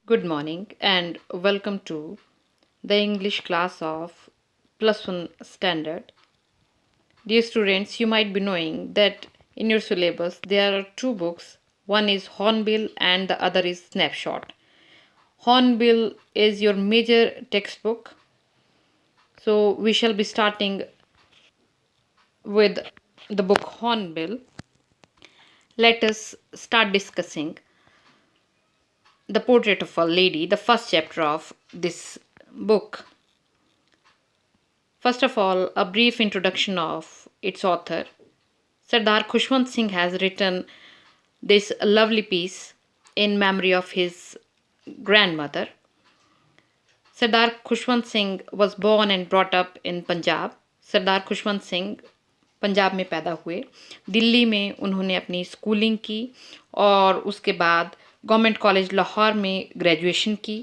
Good morning and welcome to the English class of Plus One Standard. Dear students, you might be knowing that in your syllabus there are two books. One is Hornbill and the other is Snapshot. Hornbill is your major textbook. So we shall be starting with the book Hornbill. Let us start discussing the portrait of a lady, the first chapter of this book. First of all, a brief introduction of its author. Sardar Khushwant Singh has written this lovely piece in memory of his grandmother. Sardar Khushwant Singh was born and brought up in Punjab. सरदार खुशवंत सिंह पंजाब में पैदा हुए. दिल्ली में उन्होंने अपनी schooling की और उसके बाद गवर्नमेंट कॉलेज लाहौर में ग्रेजुएशन की.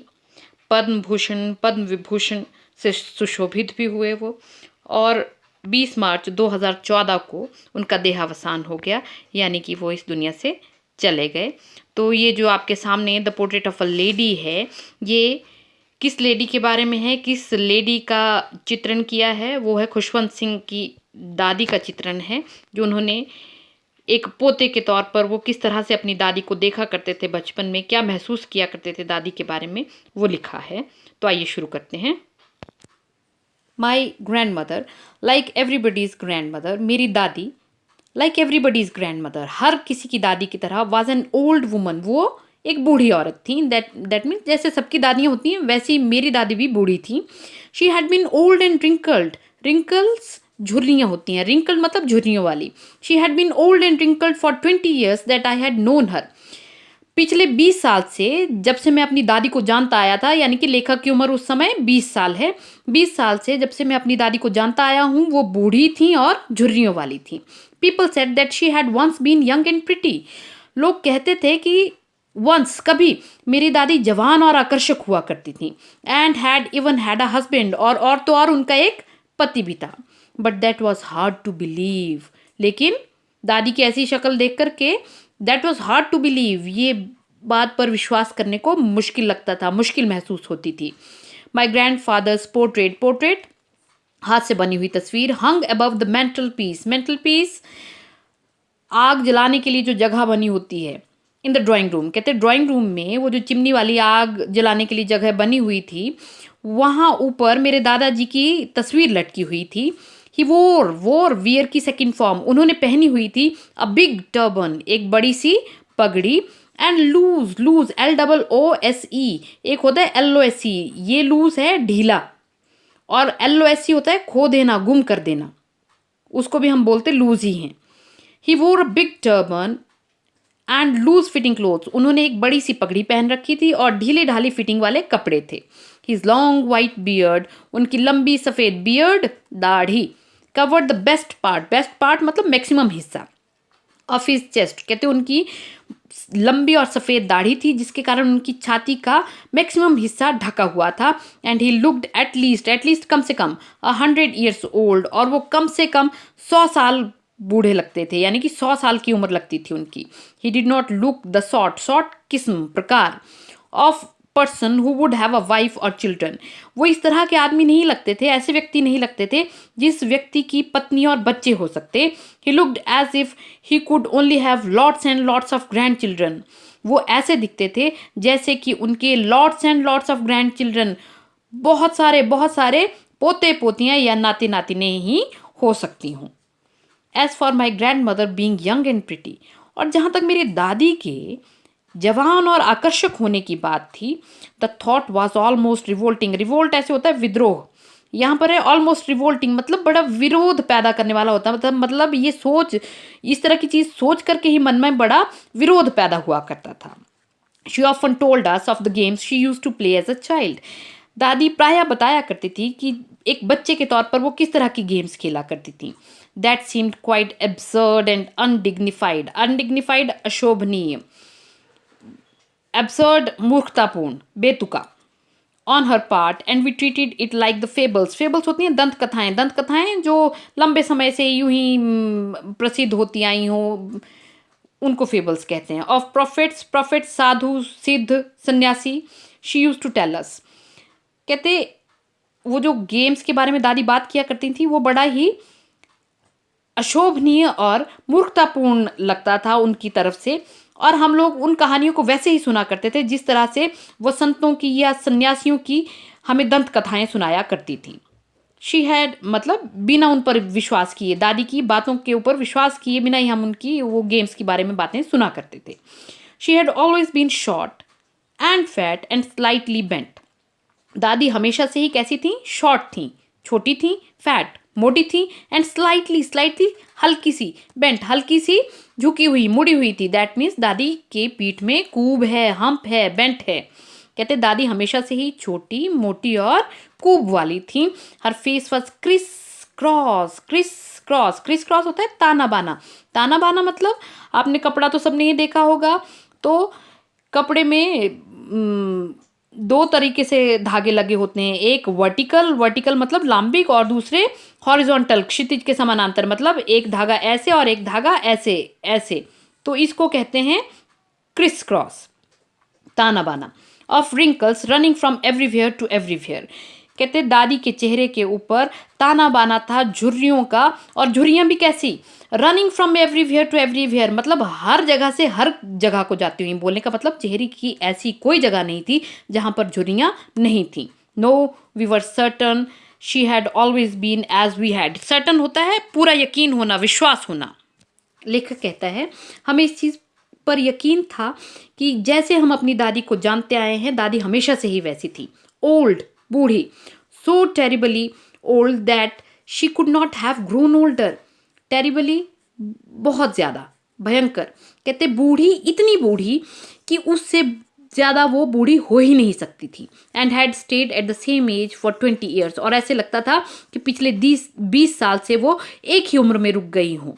पद्म भूषण पद्म विभूषण से सुशोभित भी हुए वो, और 20 मार्च 2014 को उनका देहावसान हो गया, यानी कि वो इस दुनिया से चले गए. तो ये जो आपके सामने the portrait of a lady है, ये किस लेडी के बारे में है, किस लेडी का चित्रण किया है, वो है खुशवंत सिंह की दादी का चित्रण है, जो उन्होंने एक पोते के तौर पर वो किस तरह से अपनी दादी को देखा करते थे बचपन में, क्या महसूस किया करते थे दादी के बारे में, वो लिखा है. तो आइए शुरू करते हैं. My grand mother like everybody's grand mother, मेरी दादी लाइक एवरीबडीज़ ग्रैंड मदर, हर किसी की दादी की तरह, वाज एन ओल्ड वुमन, वो एक बूढ़ी औरत थी. दैट मीन्स जैसे सबकी दादियाँ होती हैं वैसी मेरी दादी भी बूढ़ी थी. She had been old and wrinkled, wrinkles झुर्रियाँ होती हैं, रिंकल मतलब झुर्रियों वाली. She had been old and wrinkled for 20 years that I had known her. पिछले 20 साल से, जब से मैं अपनी दादी को जानता आया था, यानी कि लेखक की उम्र उस समय 20 साल है, 20 साल से जब से मैं अपनी दादी को जानता आया हूँ, वो बूढ़ी थी और झुर्रियों वाली थी. People said that she had once been young and pretty. लोग कहते थे कि वंस कभी मेरी दादी जवान और आकर्षक हुआ करती थी. And had even had a husband, और तो और उनका एक पति भी था. But that was hard to believe, लेकिन दादी की ऐसी शक्ल देख करके that was hard to believe, ये बात पर विश्वास करने को मुश्किल लगता था, मुश्किल महसूस होती थी. My grandfather's portrait, portrait हाथ से बनी हुई तस्वीर, hung above the mantelpiece, mantelpiece आग जलाने के लिए जो जगह बनी होती है, इन द ड्राइंग रूम. कहते हैं ड्राइंग रूम में वो जो चिमनी वाली आग जलाने के लिए जगह बनी हुई थी, वहाँ ऊपर मेरे दादाजी की तस्वीर लटकी हुई थी. ही वोर वियर की सेकंड फॉर्म, उन्होंने पहनी हुई थी अ बिग टर्बन, एक बड़ी सी पगड़ी. एंड लूज, लूज LOOSE, एक होता है LOSE, ये लूज है ढीला, और LOSE होता है खो देना, गुम कर देना, उसको भी हम बोलते लूज ही हैं. He wore a big turban and loose fitting clothes, उन्होंने एक बड़ी सी पगड़ी पहन रखी थी और ढीले ढाली फिटिंग वाले कपड़े थे. हिज लॉन्ग वाइट बियर्ड, उनकी लंबी सफ़ेद बियर्ड, दाढ़ी, कवर्ड द बेस्ट पार्ट मतलब मैक्सिमम हिस्सा ऑफ हिज चेस्ट. कहते उनकी लंबी और सफ़ेद दाढ़ी थी, जिसके कारण उनकी छाती का मैक्सिमम हिस्सा ढका हुआ था. एंड ही लुक्ड एटलीस्ट कम से कम 100 years ओल्ड, और वो कम से कम 100 साल बूढ़े लगते थे, यानी कि 100 साल की उम्र लगती थी उनकी. He did not look the sort किस्म प्रकार of person who would have a wife और चिल्ड्रन, वो इस तरह के आदमी नहीं लगते थे, ऐसे व्यक्ति नहीं लगते थे जिस व्यक्ति की पत्नी और बच्चे हो सकते. He looked as if he could only have lots and lots of grandchildren, वो ऐसे दिखते थे जैसे कि उनके lots and lots of grandchildren, बहुत सारे पोते पोतियाँ या नाती नातिनें ही हो सकती हूँ. As for my grandmother being young and pretty, और जहाँ तक मेरी दादी के जवान और आकर्षक होने की बात थी, the thought was almost revolting. Revolt ऐसे होता है विद्रोह, यहाँ पर है ऑलमोस्ट रिवोल्टिंग, मतलब बड़ा विरोध पैदा करने वाला होता है, मतलब ये सोच, इस तरह की चीज़ सोच करके ही मन में बड़ा विरोध पैदा हुआ करता था. She often told us of the games she used to play as a child. दादी प्रायः बताया करती थी कि एक बच्चे के तौर पर वो किस तरह की गेम्स खेला करती थी. That seemed quite absurd and undignified, undignified अशोभनीय, एब्सर्ड मूर्खतापूर्ण, बेतुका, on her part, and we treated it like the fables. Fables होती हैं दंत कथाएं, दंत कथाएं जो लंबे समय से यूं ही प्रसिद्ध होती आई हों, उनको फेबल्स कहते हैं. ऑफ प्रॉफिट्स, प्रॉफिट्स साधु सिद्ध सन्यासी. She used to tell us. कहते वो जो गेम्स के बारे में दादी बात किया करती थी वो बड़ा ही अशोभनीय और मूर्खतापूर्ण लगता था उनकी तरफ से, और हम लोग उन कहानियों को वैसे ही सुना करते थे जिस तरह से वो संतों की या सन्यासियों की हमें दंत कथाएं सुनाया करती थी। शी हैड मतलब बिना उन पर विश्वास किए, दादी की बातों के ऊपर विश्वास किए बिना ही हम उनकी वो गेम्स के बारे में बातें सुना करते थे। She had always been short and fat and slightly bent. दादी हमेशा से ही कैसी थी? शॉर्ट थी, छोटी थी, फैट मोटी थी, एंड स्लाइटली स्लाइटली हल्की सी, बेंट हल्की सी झुकी हुई मुड़ी हुई थी। दैट मीन्स दादी के पीठ में कूब है, हम्प है, बेंट है। कहते दादी हमेशा से ही छोटी मोटी और कूब वाली थी। Her face was crisscross, crisscross, crisscross होता है ताना बाना। ताना बाना मतलब आपने कपड़ा तो सबने ही देखा होगा, तो कपड़े में दो तरीके से धागे लगे होते हैं, एक वर्टिकल, वर्टिकल मतलब लंबिक, और दूसरे हॉरिजॉन्टल क्षितिज के समानांतर, मतलब एक धागा ऐसे और एक धागा ऐसे ऐसे, तो इसको कहते हैं क्रिस क्रॉस, ताना बाना। Of wrinkles running from everywhere to everywhere. कहते दादी के चेहरे के ऊपर ताना बाना था झुर्रियों का, और झुर्रियां भी कैसी? Running from everywhere to everywhere मतलब हर जगह से हर जगह को जाती हुई। बोलने का मतलब चेहरे की ऐसी कोई जगह नहीं थी जहां पर झुर्रियां नहीं थी। No we were certain she had always been as we had. Certain होता है पूरा यकीन होना, विश्वास होना। लेखक कहता है हमें इस चीज पर यकीन था कि जैसे हम अपनी दादी को जानते आए हैं, दादी हमेशा से ही वैसी थी। ओल्ड बूढ़ी, so terribly old that she could not have grown older. Terribly बहुत ज्यादा, भयंकर। कहते बूढ़ी, इतनी बूढ़ी कि उससे ज्यादा वो बूढ़ी हो ही नहीं सकती थी। And had stayed at the same age for 20 years. और ऐसे लगता था कि पिछले 20 साल से वो एक ही उम्र में रुक गई हों।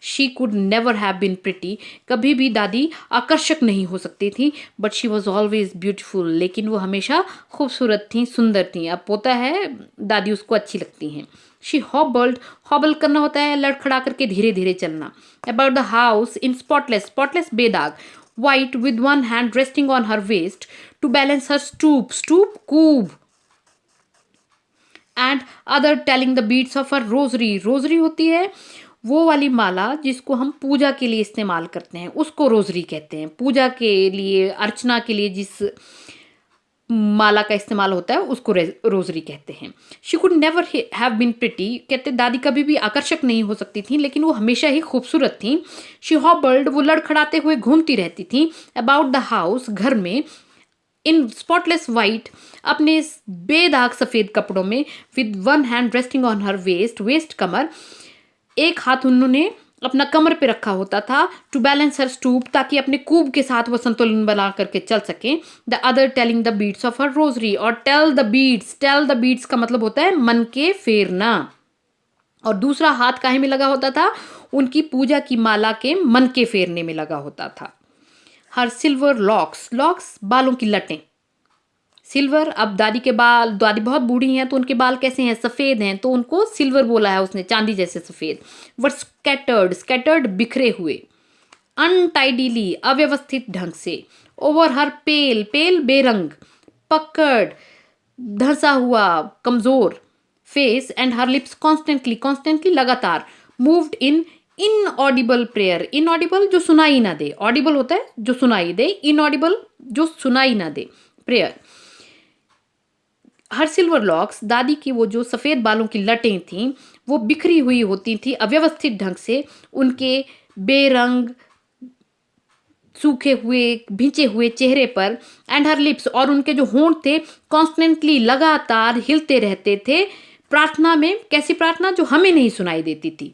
She could never have been pretty. कभी भी दादी आकर्षक नहीं हो सकती थी। But she was always beautiful. लेकिन वो हमेशा खूबसूरत थी, सुंदर थी। अब होता है दादी उसको अच्छी लगती हैं। शी हॉबल्ड, हॉबल करना होता है लड़खड़ा करके धीरे धीरे चलना। About the house in spotless, spotless बेदाग, white with one hand resting on her waist to balance her stoop, stoop कूब, and other telling the beads of her rosary। Rosary होती है वो वाली माला जिसको हम पूजा के लिए इस्तेमाल करते हैं, उसको रोजरी कहते हैं। पूजा के लिए, अर्चना के लिए जिस माला का इस्तेमाल होता है उसको रोजरी कहते हैं। She could never have been pretty. कहते दादी कभी भी आकर्षक नहीं हो सकती थी, लेकिन वो हमेशा ही खूबसूरत थी। शी हॉबल्ड, वो लड़खड़ाते हुए घूमती रहती थी। अबाउट द हाउस, घर में। इन स्पॉटलेस वाइट, अपने बेदाग सफेद कपड़ों में। With one hand resting on her waist, waist कमर, एक हाथ उन्होंने अपना कमर पे रखा होता था। टू बैलेंस हर स्टूप, ताकि अपने कूब के साथ वो संतुलन बना करके चल सके। The other telling the beads of her rosary. और tell the beads, tell the beads का मतलब होता है मन के फेरना। और दूसरा हाथ काहे में लगा होता था? उनकी पूजा की माला के मन के फेरने में लगा होता था। हर सिल्वर लॉक्स, लॉक्स बालों की लटें, सिल्वर। अब दादी के बाल, दादी बहुत बूढ़ी हैं तो उनके बाल कैसे हैं? सफ़ेद हैं, तो उनको सिल्वर बोला है उसने, चांदी जैसे सफ़ेद। वर स्कैटर्ड, स्कैटर्ड बिखरे हुए। अनटाइडीली, अव्यवस्थित ढंग से। ओवर हर पेल, पेल बेरंग। पकड़, धंसा हुआ, कमज़ोर। Face and her lips constantly, constantly लगातार। Moved in inaudible prayer. Inaudible जो सुनाई ना दे, ऑडिबल होता है जो सुनाई दे, इनऑडिबल जो सुनाई ना दे, प्रेयर। हर सिल्वर लॉक्स, दादी की वो जो सफ़ेद बालों की लटें थीं वो बिखरी हुई होती थी अव्यवस्थित ढंग से। उनके बेरंग, सूखे हुए, भिंचे हुए चेहरे पर। एंड हर लिप्स, और उनके जो होंठ थे कॉन्स्टेंटली, लगातार हिलते रहते थे। प्रार्थना में, कैसी प्रार्थना? जो हमें नहीं सुनाई देती थी।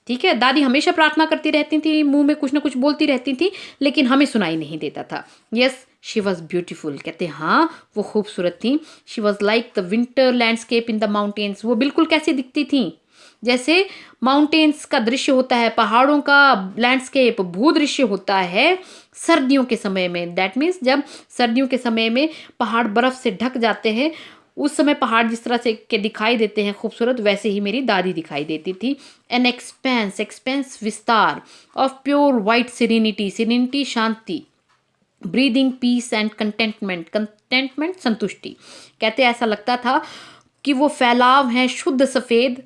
ठीक है, दादी हमेशा प्रार्थना करती रहती थी, मुंह में कुछ ना कुछ बोलती रहती थी, लेकिन हमें सुनाई नहीं देता था। Yes she was beautiful. कहते हाँ वो खूबसूरत थी। She was like the winter landscape in the mountains. वो बिल्कुल कैसी दिखती थी? जैसे माउंटेन्स का दृश्य होता है, पहाड़ों का लैंडस्केप, भूदृश्य होता है सर्दियों के समय में। दैट मीन्स जब सर्दियों के समय में पहाड़ बर्फ से ढक जाते हैं, उस समय पहाड़ जिस तरह से के दिखाई देते हैं खूबसूरत, वैसे ही मेरी दादी दिखाई देती थी। एन एक्सपेंस, एक्सपेंस विस्तार। Of pure white serenity, serenity शांति। Breathing peace and contentment, contentment संतुष्टि। कहते ऐसा लगता था कि वो फैलाव है शुद्ध सफ़ेद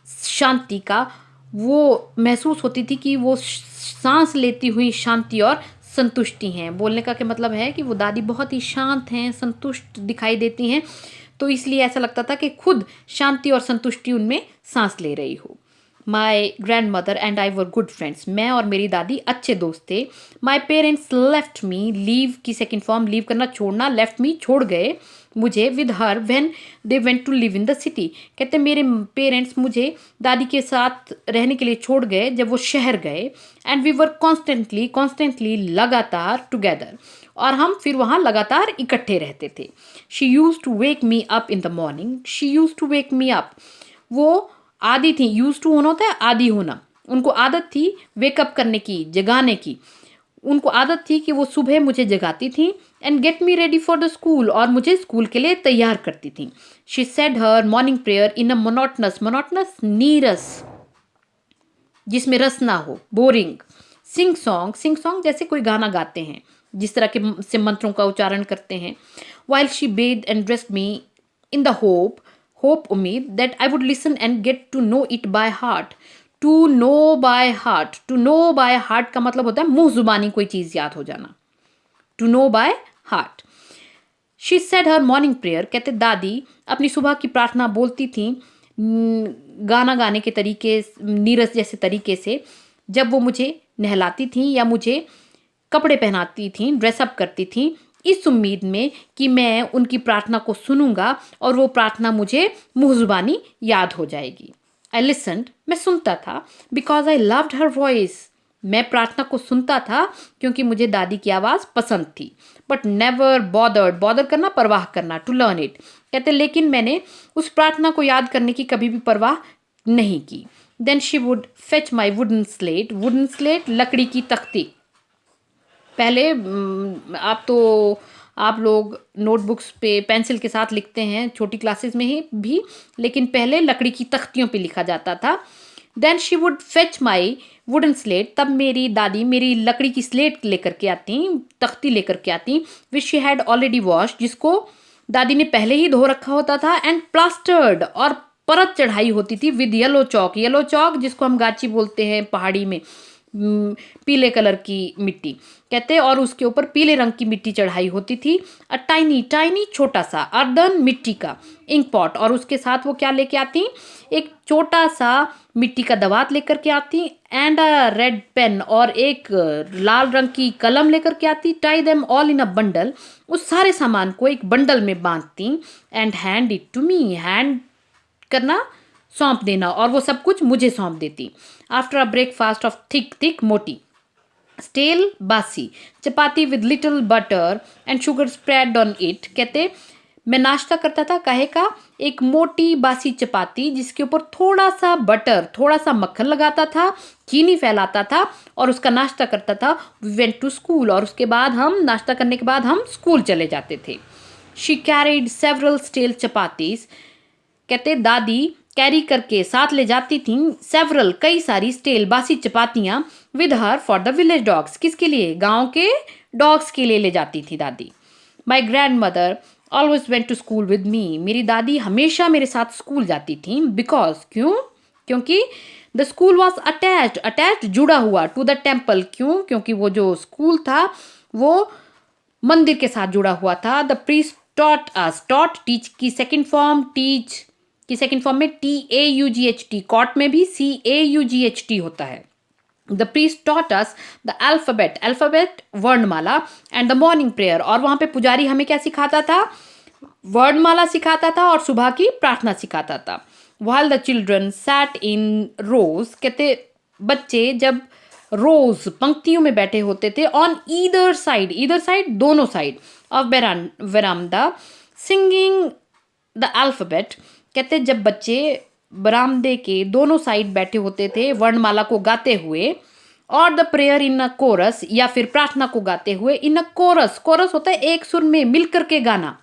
शांति का, वो महसूस होती थी कि वो सांस लेती हुई शांति और संतुष्टि हैं। बोलने का क्या मतलब है कि वो दादी बहुत ही शांत हैं, संतुष्ट दिखाई देती हैं, तो इसलिए ऐसा लगता था कि खुद शांति और संतुष्टि उनमें सांस ले रही हो। My grandmother and I were good friends, मैं और मेरी दादी अच्छे दोस्त थे। My parents left me, leave की सेकेंड फॉर्म लीव करना छोड़ना, लेफ्ट मी छोड़ गए मुझे, with her when they went to live in the city. कहते मेरे पेरेंट्स मुझे दादी के साथ रहने के लिए छोड़ गए जब वो शहर गए। And we were constantly constantly लगातार टुगेदर, और हम फिर वहाँ लगातार इकट्ठे रहते थे। She used to wake me up in the morning, she used to wake me up, वो आदि थी, यूज टू होना होता है आदि होना, उनको आदत थी वेकअप करने की, जगाने की। उनको आदत थी कि वो सुबह मुझे जगाती थी and get me ready for the school, और मुझे स्कूल के लिए तैयार करती थी। She said her morning prayer in a monotonous, monotonous नीरस जिसमें रस ना हो, बोरिंग। सिंग सॉन्ग जैसे कोई गाना गाते हैं, जिस तरह के से मंत्रों का उच्चारण करते हैं। While she bathed and dressed me in the hope, hope उम्मीद, that I would listen and get to know it by heart. To know by heart, to know by heart का मतलब होता है मुंह जुबानी कोई चीज़ याद हो जाना, to know by heart. She said her morning prayer, कहते दादी अपनी सुबह की प्रार्थना बोलती थी गाना गाने के तरीके, नीरस जैसे तरीके से, जब वो मुझे नहलाती थी या मुझे कपड़े पहनाती थी, ड्रेसअप करती थी, इस उम्मीद में कि मैं उनकी प्रार्थना को सुनूंगा और वो प्रार्थना मुझे मुँह जुबानी याद हो जाएगी। आई लिसन्ड, मैं सुनता था, because I loved her voice, मैं प्रार्थना को सुनता था क्योंकि मुझे दादी की आवाज़ पसंद थी। बट नेवर बॉदर्ड, बॉदर करना परवाह करना, टू लर्न इट। कहते लेकिन मैंने उस प्रार्थना को याद करने की कभी भी परवाह नहीं की। Then she would fetch my wooden slate, wooden slate लकड़ी की तख्ती। पहले आप लोग नोटबुक्स पे पेंसिल के साथ लिखते हैं छोटी क्लासेस में ही भी, लेकिन पहले लकड़ी की तख्तियों पे लिखा जाता था। Then she would fetch my wooden slate, तब मेरी दादी मेरी लकड़ी की स्लेट लेकर के आती, तख्ती लेकर के आती, which she had already wash, जिसको दादी ने पहले ही धो रखा होता था, एंड प्लास्टर्ड, और परत चढ़ाई होती थी, विद येलो चौक, येलो चौक जिसको हम गाची बोलते हैं पहाड़ी में, पीले कलर की मिट्टी कहते, और उसके ऊपर पीले रंग की मिट्टी चढ़ाई होती थी। अ टाइनी टाइनी छोटा सा अर्दन मिट्टी का इंक पॉट, और उसके साथ वो क्या लेके आती, एक छोटा सा मिट्टी का दवात लेकर के आती, एंड अ रेड पेन, और एक लाल रंग की कलम लेकर के आती। Tie them all in a bundle, उस सारे सामान को एक बंडल में बांधती, and hand it to me, hand करना सौंप देना, और वो सब कुछ मुझे सौंप देती। After a breakfast of thick thick मोटी स्टेल बासी chapati with little butter and sugar spread on it, कहते मैं नाश्ता करता था काहे का, एक मोटी बासी चपाती जिसके ऊपर थोड़ा सा बटर, थोड़ा सा मक्खन लगाता था, चीनी फैलाता था, और उसका नाश्ता करता था। वी वेंट टू स्कूल, और उसके बाद हम नाश्ता करने के बाद हम स्कूल चले जाते थे। She carried several stale chapatis, कहते दादी कैरी करके साथ ले जाती थी सेवरल कई सारी स्टेल बासी चपातियाँ, with her for the village dogs, किसके लिए, गांव के डॉग्स के लिए ले जाती थी दादी। My grandmother always went to school with me, मेरी दादी हमेशा मेरे साथ स्कूल जाती थी, बिकॉज क्यों, क्योंकि the school was attached, attached जुड़ा हुआ, टू द टेम्पल, क्यों, क्योंकि वो जो स्कूल था वो मंदिर के साथ जुड़ा हुआ था। The priest taught us, taught teach की सेकेंड फॉर्म, टीच की सेकेंड फॉर्म में TAUGHT, कॉट में भी CAUGHT होता है। The priest taught us the alphabet, alphabet वर्णमाला, एंड द मॉर्निंग प्रेयर, और वहाँ पे पुजारी हमें क्या सिखाता था, वर्णमाला सिखाता था और सुबह की प्रार्थना सिखाता था। while the children sat in rows, कहते बच्चे जब रोज पंक्तियों में बैठे होते थे, ऑन ईदर साइड दोनों side of verandah, singing the alphabet, कहते जब बच्चे बरामदे के दोनों साइड बैठे होते थे वर्णमाला को गाते हुए, और the prayer in a chorus, या फिर प्रार्थना को गाते हुए इन अ कोरस, कोरस होता है एक सुर में मिलकर के गाना,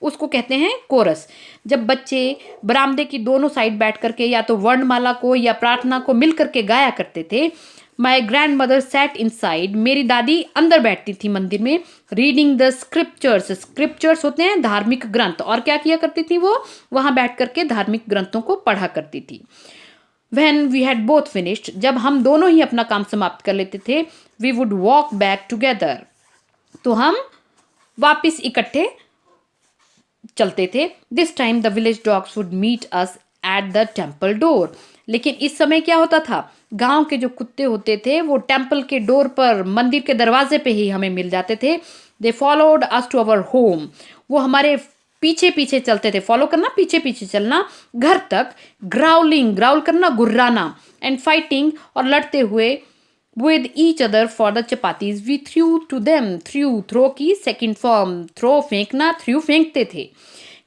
उसको कहते हैं कोरस। जब बच्चे बरामदे की दोनों साइड बैठ करके या तो वर्णमाला को या प्रार्थना को मिल करके गाया करते थे, my grandmother sat inside, मेरी दादी अंदर बैठती थी मंदिर में, रीडिंग द स्क्रिप्चर्स, स्क्रिप्चर्स होते हैं धार्मिक ग्रंथ, और क्या किया करती थी वो, वहां बैठ करके धार्मिक ग्रंथों को पढ़ा करती थी। When we had both finished, जब हम दोनों ही अपना काम समाप्त कर लेते थे, we would walk back together, तो हम वापिस इकट्ठे चलते थे। This time the village dogs would meet us at the temple door, लेकिन इस समय क्या होता था, गांव के जो कुत्ते होते थे वो टेम्पल के डोर पर, मंदिर के दरवाजे पे ही हमें मिल जाते थे। They followed us to our home, वो हमारे पीछे पीछे चलते थे, फॉलो करना पीछे पीछे चलना, घर तक। ग्राउलिंग, ग्राउल करना गुर्राना, एंड फाइटिंग, और लड़ते हुए, with each other for the chapatis we threw to them, throw की सेकंड फॉर्म, थ्रो फेंकना, थ्रू फेंकते थे।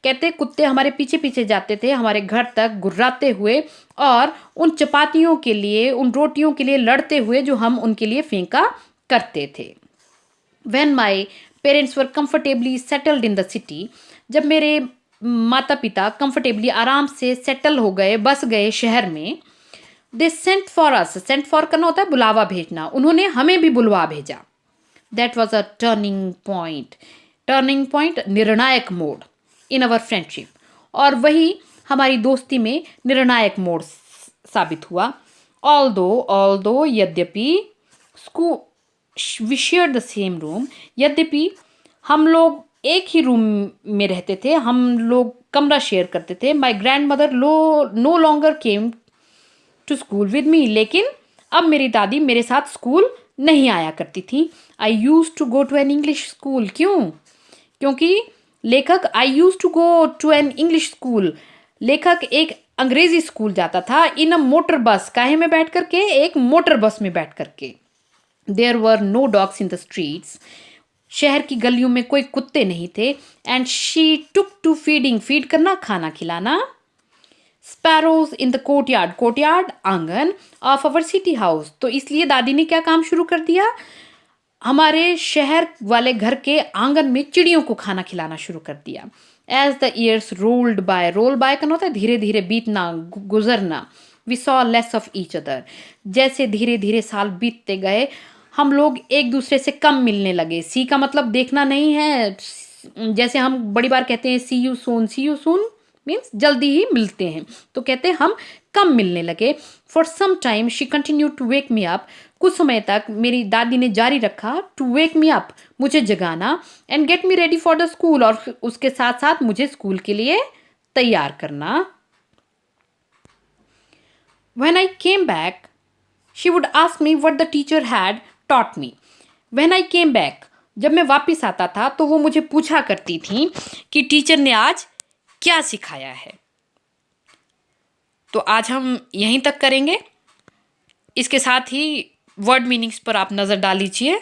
कहते कुत्ते हमारे पीछे पीछे जाते थे हमारे घर तक गुर्राते हुए, और उन चपातियों के लिए, उन रोटियों के लिए लड़ते हुए जो हम उनके लिए फेंका करते थे। When my parents were comfortably settled in the city, जब मेरे माता पिता कंफर्टेबली, आराम से सेटल हो गए, बस गए शहर में, they sent for us, sent for करना होता है बुलावा भेजना, उन्होंने हमें भी बुलवा भेजा। That was a turning point, turning point, निर्णायक मोड़ इन अवर फ्रेंडशिप, और वही हमारी दोस्ती में निर्णायक मोड़ साबित हुआ। ऑल दो यद्यपि, school we share the same room, यद्यपि हम लोग एक ही रूम में रहते थे, हम लोग कमरा शेयर करते थे। My grandmother no longer came to school with me, लेकिन अब मेरी दादी मेरे साथ स्कूल नहीं आया करती थी। I used to go to an English school, क्यों, क्योंकि लेखक, I used to go to an English school, लेखक एक अंग्रेजी स्कूल जाता था, इन अ मोटर बस, काहे में बैठ करके, एक मोटर बस में बैठ करके। There were no dogs in the streets, शहर की गलियों में कोई कुत्ते नहीं थे। And she took to feeding, feed करना खाना खिलाना, sparrows in the courtyard, courtyard आंगन, ऑफ अवर सिटी हाउस, तो इसलिए दादी ने क्या काम शुरू कर दिया, हमारे शहर वाले घर के आंगन में चिड़ियों को खाना खिलाना शुरू कर दिया। As the years rolled by, roll by करना होता है धीरे धीरे बीतना, गुजरना। We saw less of each other, जैसे धीरे धीरे साल बीतते गए, हम लोग एक दूसरे से कम मिलने लगे। सी का मतलब देखना नहीं है, जैसे हम बड़ी बार कहते हैं see you soon, see you soon means जल्दी ही मिलते हैं, तो कहते हैं हम कम मिलने लगे। For some time she continue to wake me up, कुछ समय तक मेरी दादी ने जारी रखा टू वेक मी अप, मुझे जगाना, and get me ready for the school, और उसके साथ साथ मुझे स्कूल के लिए तैयार करना। When I came back, she would ask me what the teacher had taught me. When I came back, जब मैं वापस आता था तो वो मुझे पूछा करती थी कि टीचर ने आज क्या सिखाया है। तो आज हम यहीं तक करेंगे, इसके साथ ही वर्ड मीनिंग्स पर आप नज़र डाल लीजिए।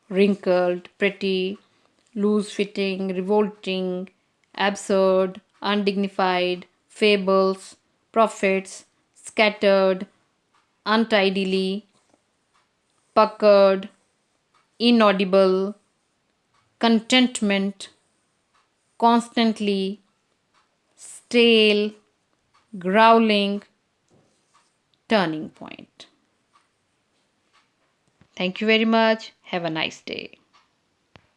wrinkled, pretty, loose fitting, revolting, absurd, undignified, fables, prophets, scattered, untidily, puckered, inaudible, contentment, constantly, stale, growling, turning point. Thank you very much. Have a nice day.